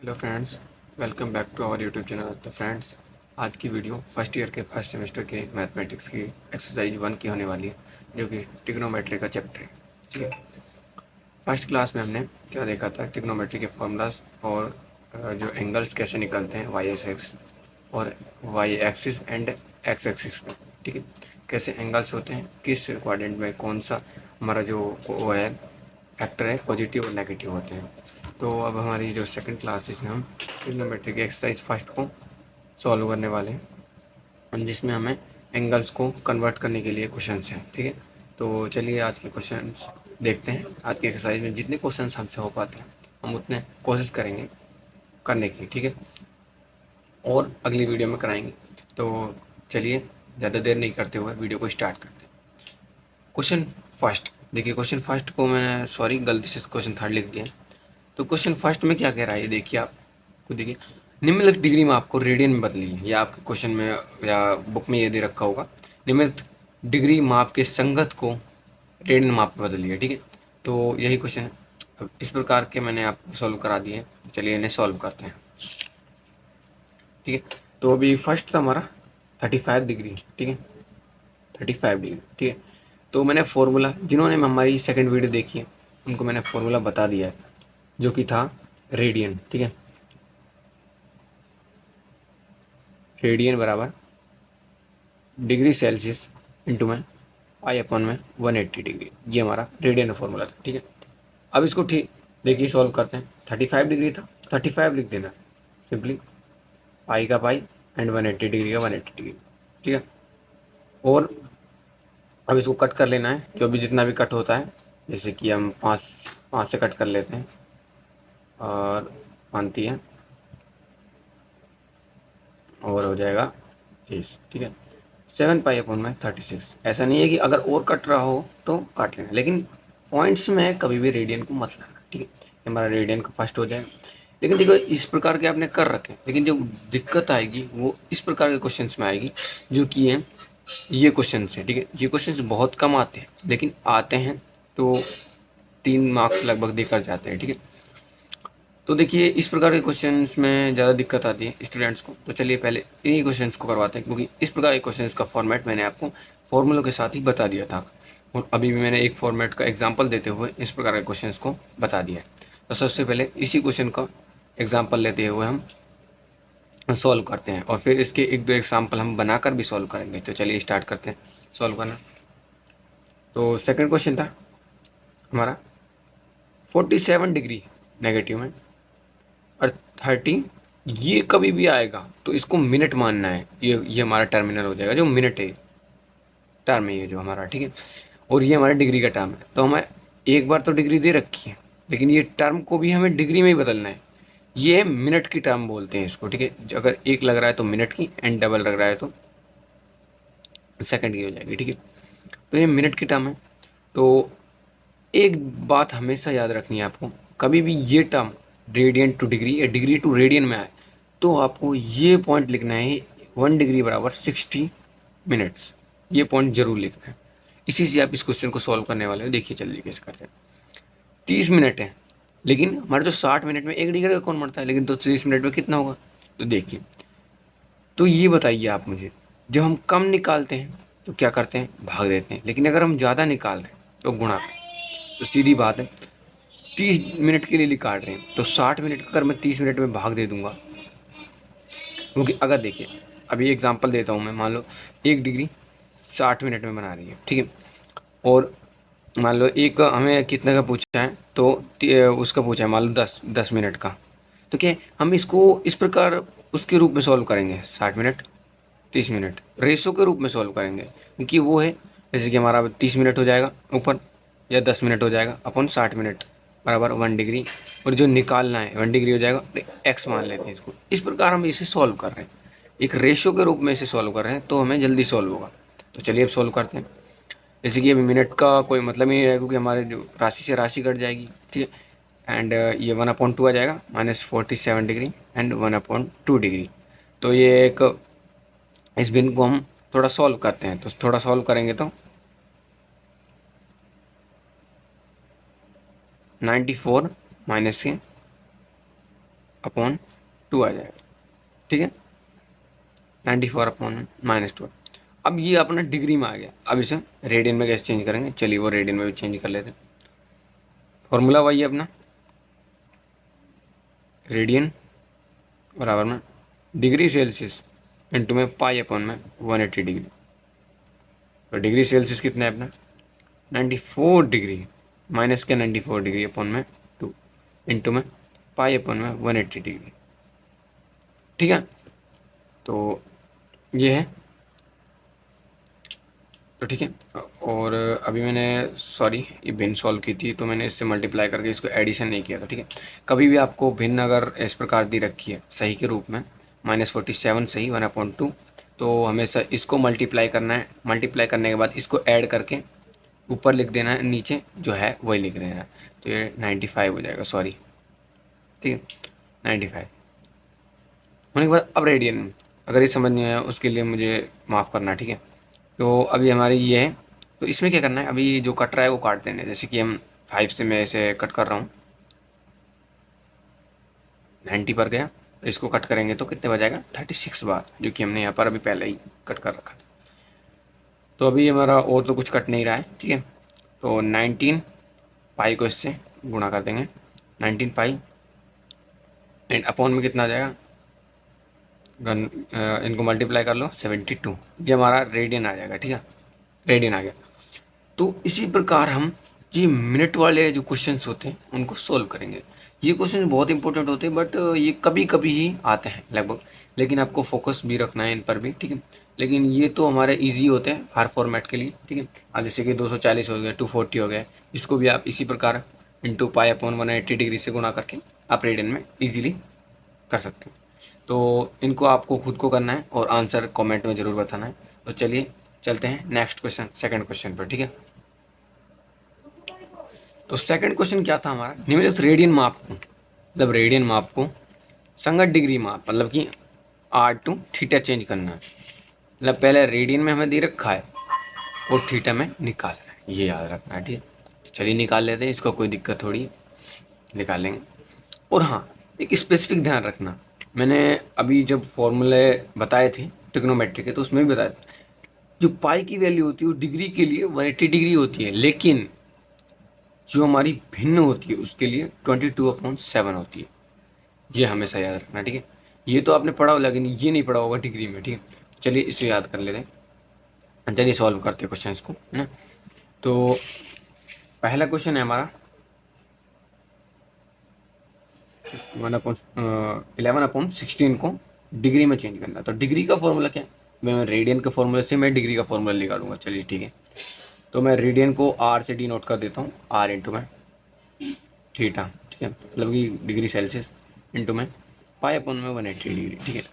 Hello friends, welcome back to our YouTube channel. तो friends, आज की वीडियो फर्स्ट ईयर के फर्स्ट सेमेस्टर के मैथमेटिक्स की एक्सरसाइज 1 की होने वाली है, जो कि ट्रिग्नोमेट्री का चैप्टर है। ठीक है। फर्स्ट क्लास में हमने क्या देखा था, ट्रिग्नोमेट्री के फॉर्मूलाज और जो एंगल्स कैसे निकलते हैं वाई एक्सिस और Y axis and X axis पे। ठीक है। कैसे एंगल्स होते हैं, किस क्वाड्रेंट में कौन सा हमारा जो वो है फैक्टर है, पॉजिटिव और नेगेटिव होते हैं। तो अब हमारी जो सेकंड क्लास है, इसमें हम ट्रिग्नोमेट्री की एक्सरसाइज फर्स्ट को सॉल्व करने वाले हैं, जिसमें हमें एंगल्स को कन्वर्ट करने के लिए क्वेश्चंस हैं। ठीक है। तो चलिए आज के क्वेश्चंस देखते हैं। आज की एक्सरसाइज में जितने क्वेश्चंस हमसे हो पाते हैं हम उतने कोशिश करेंगे करने की। ठीक है। और अगली वीडियो में कराएंगे। तो चलिए ज़्यादा देर नहीं करते हुए वीडियो को स्टार्ट करते हैं। क्वेश्चन फर्स्ट देखिए, क्वेश्चन फर्स्ट को मैंने सॉरी गलती से क्वेश्चन थर्ड लिख दिया। तो क्वेश्चन फर्स्ट में क्या कह रहा है, ये देखिए आप खुद देखिए। निम्नलिखित डिग्री में आपको रेडियन में बदली है, या आपके क्वेश्चन में या बुक में ये दे रखा होगा, निम्नलिखित डिग्री माप के संगत को रेडियन माप में बदलिए। ठीक है। तो यही क्वेश्चन है। अब इस प्रकार के मैंने आपको सॉल्व करा दिए हैं। चलिए इन्हें सॉल्व करते हैं। ठीक है। तो अभी फर्स्ट था हमारा 35 डिग्री। ठीक है। 35 डिग्री। ठीक है। तो मैंने फॉर्मूला, जिन्होंने हमारी सेकंड वीडियो देखी है उनको मैंने फॉर्मूला बता दिया है, जो कि था रेडियन। ठीक है। रेडियन बराबर डिग्री सेल्सियस इंटू में पाई अपॉन में 180 डिग्री, ये हमारा रेडियन फॉर्मूला था। ठीक है। अब इसको ठीक देखिए सॉल्व करते हैं। 35 डिग्री था, 35 लिख देना सिंपली, पाई का पाई एंड 180 डिग्री का 180 डिग्री। ठीक है। और अब इसको कट कर लेना है, जो भी जितना भी कट होता है, जैसे कि हम पाँच पाँच से कट कर लेते हैं और मानती है और हो जाएगा 30। ठीक है। 7 पाई अपॉन में 36। ऐसा नहीं है कि अगर और कट रहा हो तो काट लेना, लेकिन पॉइंट्स में कभी भी रेडियन को मत लाना। ठीक है। हमारा रेडियन का फर्स्ट हो जाएगा। लेकिन देखो इस प्रकार के आपने कर रखे, लेकिन जो दिक्कत आएगी वो इस प्रकार के क्वेश्चंस में आएगी, जो कि है ये क्वेश्चन है। ठीक है। ये क्वेश्चंस बहुत कम आते हैं, लेकिन आते हैं तो 3 मार्क्स लगभग देकर जाते हैं। ठीक है। तो देखिए इस प्रकार के क्वेश्चंस में ज़्यादा दिक्कत आती है स्टूडेंट्स को। तो चलिए पहले इन्हीं क्वेश्चंस को करवाते हैं, क्योंकि इस प्रकार के क्वेश्चंस का फॉर्मेट मैंने आपको फॉर्मूलों के साथ ही बता दिया था, और अभी भी मैंने एक फॉर्मेट का एग्जांपल देते हुए इस प्रकार के क्वेश्चंस को बता दिया है। तो सबसे पहले इसी क्वेश्चन का एग्जाम्पल लेते हुए हम सॉल्व करते हैं, और फिर इसके एक दो एग्जाम्पल हम बनाकर भी सॉल्व करेंगे। तो चलिए स्टार्ट करते हैं सॉल्व करना। तो सेकेंड क्वेश्चन था हमारा 47 डिग्री नेगेटिव में और 30, ये कभी भी आएगा तो इसको मिनट मानना है। ये हमारा टर्मिनल हो जाएगा, जो मिनट है टर्म है ये जो हमारा। ठीक है। और ये हमारा डिग्री का टर्म है। तो हमें एक बार तो डिग्री दे रखी है, लेकिन ये टर्म को भी हमें डिग्री में ही बदलना है। ये मिनट की टर्म बोलते हैं इसको। ठीक है। अगर एक लग रहा है तो मिनट की, एंड डबल लग रहा है तो सेकंड की हो जाएगी। ठीक है। तो ये मिनट की टर्म है। तो एक बात हमेशा याद रखनी है आपको, कभी भी ये टर्म रेडियन टू डिग्री या डिग्री टू रेडियन में आए तो आपको ये पॉइंट लिखना है, 1 डिग्री बराबर 60 मिनट्स। ये पॉइंट जरूर लिखना है। इसी से आप इस क्वेश्चन को सॉल्व करने वाले हो। देखिए चलिए कैसे करते हैं। 30 मिनट है, लेकिन हमारे तो 60 मिनट में 1 डिग्री का कौन मरता है, लेकिन तो 30 मिनट में कितना होगा। तो देखिए, तो ये बताइए आप मुझे, जब हम कम निकालते हैं तो क्या करते हैं, भाग देते हैं, लेकिन अगर हम ज़्यादा निकाल रहे हैं तो गुणा करें। तो सीधी बात है, 30 मिनट के लिए काट रहे हैं तो 60 मिनट का अगर मैं 30 मिनट में भाग दे दूंगा, क्योंकि अगर देखिए अभी एग्जांपल देता हूँ मैं, मान लो 1 डिग्री 60 मिनट में बना रही है। ठीक है। और मान लो एक हमें कितने का पूछा है, तो उसका पूछा है मान लो 10 मिनट का। तो क्या है, हम इसको इस प्रकार उसके रूप में सॉल्व करेंगे, 60 मिनट 30 मिनट रेशो के रूप में सॉल्व करेंगे, क्योंकि वो है जैसे कि हमारा 30 मिनट हो जाएगा ऊपर, या 10 मिनट हो जाएगा अपन 60 मिनट बराबर 1 डिग्री, और जो निकालना है 1 डिग्री हो जाएगा, एक्स मान लेते हैं इसको। इस प्रकार हम इसे सॉल्व कर रहे हैं, एक रेशो के रूप में इसे सॉल्व कर रहे हैं, तो हमें जल्दी सॉल्व होगा। तो चलिए अब सॉल्व करते हैं। जैसे कि अभी मिनट का कोई मतलब ही नहीं है, क्योंकि हमारे जो राशि से राशि कट जाएगी। ठीक है। एंड ये 1/2 आ जाएगा, -47 डिग्री एंड 1/2 डिग्री। तो ये एक, इस भिन्न को हम थोड़ा सॉल्व करते हैं। तो थोड़ा सॉल्व करेंगे तो 94 माइनस के अपॉन 2 आ जाएगा, ठीक है, 94 अपॉन -12। अब ये अपना डिग्री में आ गया। अब इसे रेडियन में कैसे चेंज करेंगे, चलिए वो रेडियन में भी चेंज कर लेते हैं। फॉर्मूला वही है अपना, रेडियन बराबर में डिग्री सेल्सियस इंटू में पाई अपॉन में 180 डिग्री। तो डिग्री सेल्सियस कितना है अपना 94 डिग्री, माइनस के 94 डिग्री अपॉन में 2 इंटू में पाई अपॉन में 180 डिग्री, ठीक है। तो ये है, तो ठीक है। और अभी मैंने सॉरी ये भिन्न सॉल्व की थी, तो मैंने इससे मल्टीप्लाई करके इसको एडिशन नहीं किया था, ठीक है। कभी भी आपको भिन्न अगर इस प्रकार दी रखी है सही के रूप में -47 सही 1/2, तो हमेशा इसको मल्टीप्लाई करना है। मल्टीप्लाई करने के बाद इसको ऐड करके ऊपर लिख देना है, नीचे जो है वही लिख देना है। तो ये 95 हो जाएगा, सॉरी, ठीक है, 95 होने के बाद अब रेडियन, अगर ये समझ नहीं आया उसके लिए मुझे माफ़ करना, ठीक है। तो अभी हमारी ये है, तो इसमें क्या करना है, अभी जो कट रहा है वो काट देना है। जैसे कि हम 5 से मैं इसे कट कर रहा हूँ, 90 पर गया, तो इसको कट करेंगे तो कितने बजाएगा 36 बार, जो कि हमने यहाँ पर अभी पहले ही कट कर रखा था। तो अभी हमारा और तो कुछ कट नहीं रहा है, ठीक है। तो 19 पाई को इससे गुणा कर देंगे, 19 पाई एंड अपॉन में कितना आ जाएगा, इनको मल्टीप्लाई कर लो 72, ये हमारा रेडियन आ जाएगा, ठीक है, रेडियन आ गया। तो इसी प्रकार हम ये मिनट वाले जो क्वेश्चंस होते हैं उनको सोल्व करेंगे। ये क्वेश्चन बहुत इंपॉर्टेंट होते हैं, बट ये कभी कभी ही आते हैं लगभग, लेकिन आपको फोकस भी रखना है इन पर भी, ठीक है। लेकिन ये तो हमारे इजी होते हैं हर फॉर्मेट के लिए, ठीक है। अब जैसे कि 240 हो गया, 240 हो गया, इसको भी आप इसी प्रकार इंटू पाई अपॉन 180 डिग्री से गुणा करके आप रेडियन में ईजिली कर सकते हैं। तो इनको आपको खुद को करना है और आंसर कमेंट में ज़रूर बताना है। तो चलिए चलते हैं नेक्स्ट क्वेश्चन, सेकंड क्वेश्चन पर, ठीक है। तो सेकंड क्वेश्चन क्या था हमारा, निम्नलिखित रेडियन माप को, मतलब रेडियन माप को संगत डिग्री माप, मतलब कि आर टू थीटा चेंज करना है। मतलब पहले रेडियन में हमें दे रखा है और थीटा में निकालना है, ये याद रखना है, ठीक है। तो चलिए निकाल लेते हैं, इसका कोई दिक्कत थोड़ी, निकाल लेंगे। और हाँ, एक स्पेसिफिक ध्यान रखना, मैंने अभी जब फॉर्मूले बताए थे ट्रिग्नोमेट्री के, तो उसमें भी बताया था जो पाई की वैल्यू होती है वो डिग्री के लिए 180 डिग्री होती है, लेकिन जो हमारी भिन्न होती है उसके लिए 22/7 होती है। ये हमेशा याद रखना, ठीक है। ये तो आपने पढ़ा होगा लेकिन ये नहीं पढ़ा होगा डिग्री में, ठीक है। चलिए इसे याद कर लेते हैं, चलिए सॉल्व करते हैं क्वेश्चन को, है ना। तो पहला क्वेश्चन है हमारा 11/16 को डिग्री में चेंज करना। तो डिग्री का फॉर्मूला क्या है, मैं रेडियन के फॉर्मूले से मैं डिग्री का फॉर्मूला निकालूंगा, चलिए ठीक है। तो मैं रेडियन को आर से डी नोट कर देता हूँ, आर इंटू में थीटा, ठीक है, मतलब कि डिग्री सेल्सियस इंटू में पाई अपॉन में 180 डिग्री, ठीक है।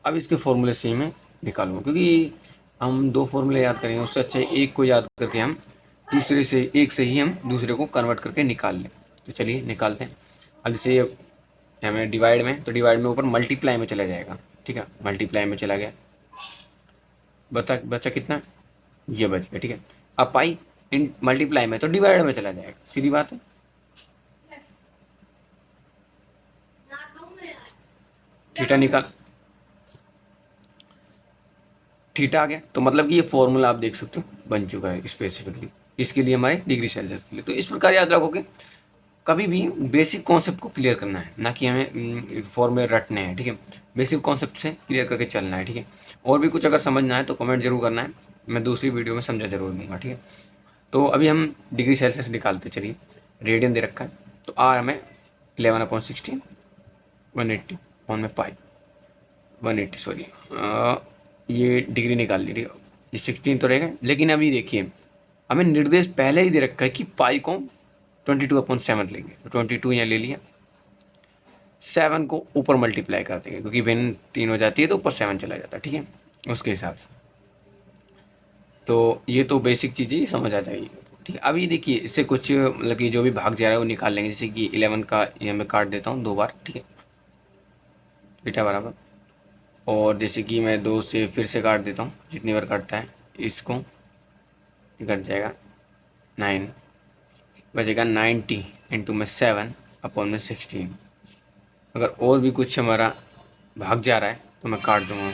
अब इसके फॉर्मूले से ही मैं निकालूंगा, क्योंकि हम दो फॉर्मूले याद करेंगे उससे अच्छा एक को याद करके हम दूसरे से, एक से ही हम दूसरे को कन्वर्ट करके निकाल लें। तो चलिए निकालते हैं। अब जैसे हमें डिवाइड में, तो डिवाइड में ऊपर मल्टीप्लाई में चला जाएगा, ठीक है, मल्टीप्लाई में चला गया, बचा बचा कितना, ये बच गया, ठीक है। अब पाई इन मल्टीप्लाई में तो डिवाइड में चला जाएगा, सीधी बात है। थीटा निकाल, थीटा आ गया, तो मतलब कि ये फॉर्मूला आप देख सकते हो बन चुका है स्पेसिफिकली इसके लिए, हमारे डिग्री सेल्सियस के लिए। तो इस प्रकार याद रखोगे, कभी भी बेसिक कॉन्सेप्ट को क्लियर करना है, ना कि हमें फॉर्मूले रटने हैं, ठीक है। बेसिक कॉन्सेप्ट से क्लियर करके चलना है, ठीक है। और भी कुछ अगर समझना है तो कमेंट जरूर करना है, मैं दूसरी वीडियो में समझा जरूर दूंगा, ठीक है। तो अभी हम डिग्री सेल्सियस निकालते, चलिए रेडियन दे रखा है, तो आर हमें 11/16 180 ऑन में पाई 180, सॉरी ये डिग्री निकाल ली, ठीक है। ये 16 तो रहेगा, लेकिन अभी देखिए हमें निर्देश पहले ही दे रखा है कि पाई को 22/7 लेंगे, तो 22 यहाँ ले लिया, 7 को ऊपर मल्टीप्लाई कर देंगे क्योंकि भिन्न 3 हो जाती है तो ऊपर 7 चला जाता है, ठीक है, उसके हिसाब से। तो ये तो बेसिक चीज़ें ही समझ आ जाएगी, ठीक है। अभी देखिए इससे कुछ मतलब कि जो भी भाग जा रहा है वो निकाल लेंगे, जैसे कि 11 का ये मैं काट देता हूँ 2 बार, ठीक है, बेटा बराबर। और जैसे कि मैं 2 से फिर से काट देता हूँ, जितनी बार काटता है इसको, कट जाएगा 9, बचेगा 90 इंटू में 7 अपॉन में 16, अगर और भी कुछ हमारा भाग जा रहा है तो मैं काट दूंगा।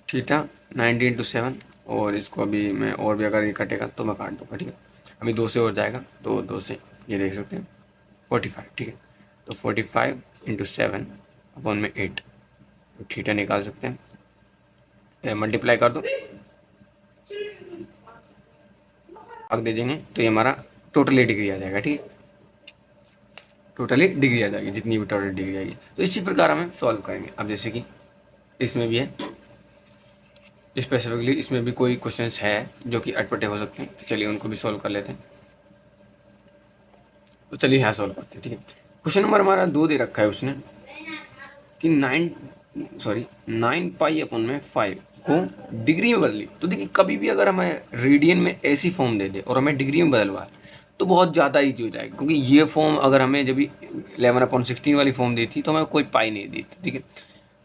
थीटा 90 × 7, और इसको अभी मैं और भी अगर ये कटेगा तो मैं काट दूंगा, ठीक है। अभी 2 से और जाएगा तो 2 से ये देख सकते हैं 45, ठीक है। तो 45 × 7/8, तो थीटा निकाल सकते हैं, मल्टीप्लाई कर दो, भाग दे देंगे तो ये हमारा टोटली डिग्री आ जाएगा, ठीक है। टोटली डिग्री आ जाएगी, जितनी भी टोटल डिग्री आएगी। तो इसी प्रकार हम सॉल्व करेंगे। अब जैसे कि इसमें भी है, स्पेसिफिकली इसमें भी कोई क्वेश्चंस है जो कि अटपटे हो सकते हैं, तो चलिए उनको भी सॉल्व कर लेते हैं। तो चलिए यहाँ सॉल्व करते हैं, ठीक है। क्वेश्चन नंबर हमारा 2 दे रखा है उसने कि 9π/5 को डिग्री में बदली। तो देखिए कभी भी अगर हमें रेडियन में ऐसी फॉर्म दे दे और हमें डिग्री में बदलवा तो बहुत ज़्यादा ईजी हो जाएगा, क्योंकि ये फॉर्म अगर हमें जब 11/16 वाली फॉर्म दी थी तो हमें कोई पाई नहीं दी थी, ठीक है।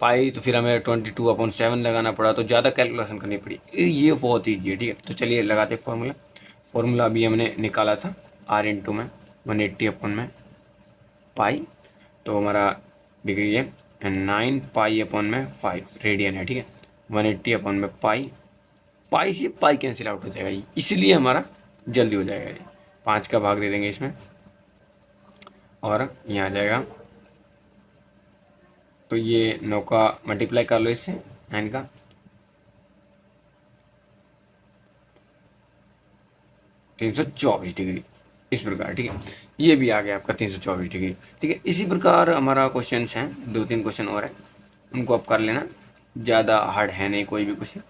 पाई तो फिर हमें 22/7 लगाना पड़ा, तो ज़्यादा कैलकुलेशन करनी पड़ी। ये बहुत ईजी है, ठीक है। तो चलिए लगाते फॉर्मूला। फॉर्मूला अभी हमने निकाला था R में 180/पाई, तो हमारा डिग्री है 9π/5 रेडियन है, ठीक है। 180/पाई, पाई से पाई कैंसिल आउट हो जाएगा, इसलिए हमारा जल्दी हो जाएगा। ये 5 का भाग दे देंगे इसमें और यहाँ आ जाएगा, तो ये 9 का मल्टीप्लाई कर लो इससे 9 का, 324 डिग्री, इस प्रकार, ठीक है। ये भी आ गया आपका 324 डिग्री, ठीक है। इसी प्रकार हमारा क्वेश्चंस हैं, 2-3 क्वेश्चन और हैं, उनको आप कर लेना। ज़्यादा हार्ड है नहीं कोई भी क्वेश्चन,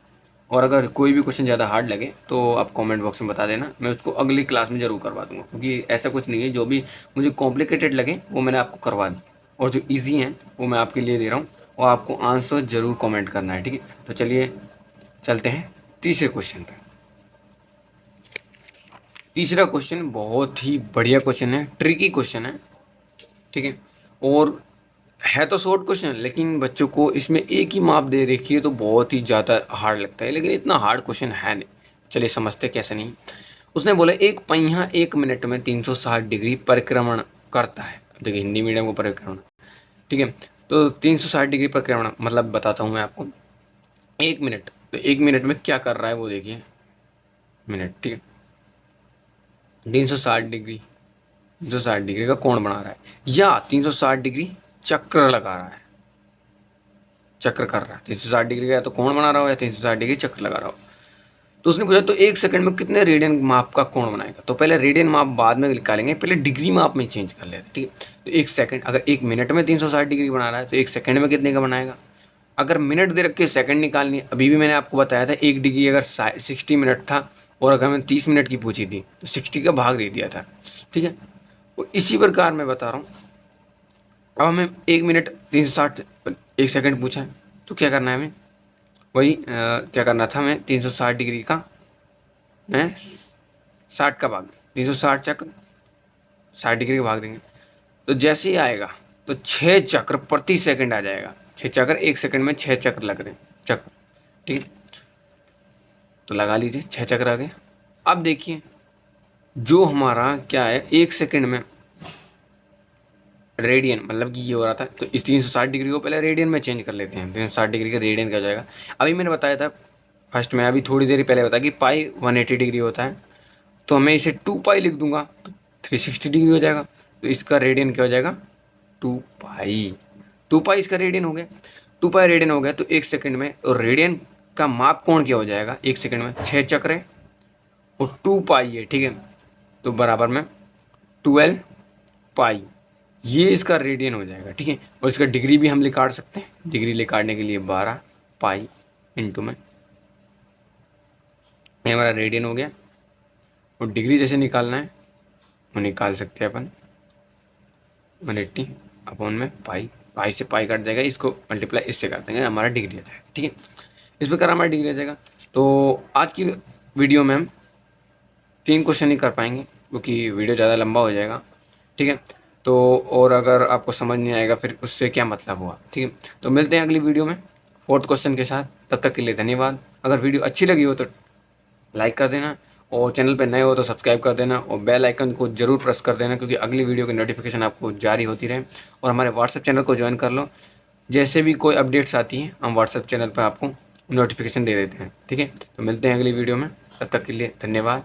और अगर कोई भी क्वेश्चन ज़्यादा हार्ड लगे तो आप कमेंट बॉक्स में बता देना, मैं उसको अगली क्लास में ज़रूर करवा दूंगा। क्योंकि ऐसा कुछ नहीं है, जो भी मुझे कॉम्प्लिकेटेड लगे वो मैंने आपको करवा दी, और जो ईजी हैं वो मैं आपके लिए दे रहा हूँ, और आपको आंसर ज़रूर कॉमेंट करना है, ठीक है। तो चलिए चलते हैं तीसरे क्वेश्चन पर। तीसरा क्वेश्चन बहुत ही बढ़िया क्वेश्चन है, ट्रिकी क्वेश्चन है, ठीक है। और है तो शॉर्ट क्वेश्चन, लेकिन बच्चों को इसमें एक ही माप दे रखी है तो बहुत ही ज़्यादा हार्ड लगता है, लेकिन इतना हार्ड क्वेश्चन है नहीं। चलिए समझते कैसे नहीं। उसने बोला एक पहिया 1 मिनट में 360 डिग्री परिक्रमण करता है। देखिए हिंदी मीडियम को परिक्रमण, ठीक है। तो 360 डिग्री परिक्रमण मतलब बताता हूँ मैं आपको। 1 मिनट, तो 1 मिनट में क्या कर रहा है वो देखिए, मिनट, ठीक है। 360 डिग्री, 360 डिग्री का कोण बना रहा है, या 360 डिग्री चक्र लगा रहा है, चक्र कर रहा है। 360 डिग्री का या तो कोण बना रहा हो या 360 डिग्री चक्र लगा रहा हो। तो उसने पूछा तो 1 सेकंड में कितने रेडियन माप का कोण बनाएगा। तो पहले रेडियन माप बाद में निकालेंगे, पहले डिग्री माप में चेंज कर लेते हैं, ठीक है। तो 1 सेकंड, अगर 1 मिनट में 360 डिग्री बना रहा है तो 1 सेकंड में कितने का बनाएगा। अगर मिनट दे रख के सेकंड निकालनी है, अभी भी मैंने आपको बताया था 1 डिग्री अगर 60 मिनट था, और अगर मैंने 30 मिनट की पूछी थी तो 60 का भाग दे दिया था, ठीक है। तो इसी प्रकार मैं बता रहा हूँ। अब हमें 1 मिनट 360, 1 सेकंड पूछा है, तो क्या करना है हमें, वही क्या करना था, हमें 360 डिग्री का मैं 60 का भाग, 360 चक्र 60 डिग्री का भाग देंगे, तो जैसे ही आएगा तो 6 चक्र प्रति सेकंड आ जाएगा। 6 चक्र 1 सेकंड में 6 चक्र लग रहे हैं, चक्र, ठीक है। तो लगा लीजिए 6 चक्र आ गए। अब देखिए जो हमारा क्या है, 1 सेकंड में रेडियन, मतलब कि ये हो रहा था, तो इस 360 डिग्री को पहले रेडियन में चेंज कर लेते हैं। 360 डिग्री का रेडियन क्या हो जाएगा, अभी मैंने बताया था फर्स्ट में, अभी थोड़ी देर पहले बताया कि पाई 180 डिग्री होता है, तो मैं इसे 2 पाई लिख दूंगा तो 360 डिग्री हो जाएगा। तो इसका रेडियन क्या हो जाएगा, 2 पाई। 2 पाई इसका रेडियन हो गया। 2 पाई रेडियन हो गया तो 1 सेकंड में, और रेडियन का माप कोण क्या हो जाएगा 1 सेकंड में, 6 चक्र है और 2 पाई है, ठीक है। तो बराबर में 12 पाई, ये इसका रेडियन हो जाएगा, ठीक है। और इसका डिग्री भी हम निकाल सकते हैं। डिग्री निकालने के लिए 12 पाई इंटू में, ये हमारा रेडियन हो गया। और डिग्री जैसे निकालना है वो निकाल सकते हैं अपन 180 में पाई, पाई से पाई कट जाएगा, इसको मल्टीप्लाई इससे कर देंगे, हमारा डिग्री आ जाएगा, ठीक है। इस प्रकार हमारा डिग्री आ जाएगा। तो आज की वीडियो में हम 3 क्वेश्चन ही कर पाएंगे, क्योंकि वीडियो ज़्यादा लंबा हो जाएगा, ठीक है। तो और अगर आपको समझ नहीं आएगा फिर उससे क्या मतलब हुआ, ठीक है। तो मिलते हैं अगली वीडियो में 4th क्वेश्चन के साथ। तब तक के लिए धन्यवाद। अगर वीडियो अच्छी लगी हो तो लाइक कर देना, और चैनल पे नए हो तो सब्सक्राइब कर देना और बेल आइकन को ज़रूर प्रेस कर देना, क्योंकि अगली वीडियो की नोटिफिकेशन आपको जारी होती रहे। और हमारे व्हाट्सएप चैनल को ज्वाइन कर लो, जैसे भी कोई अपडेट्स आती हैं हम व्हाट्सएप चैनल पर आपको नोटिफिकेशन दे देते हैं। ठीक है, तो मिलते हैं अगली वीडियो में, तब तक के लिए धन्यवाद।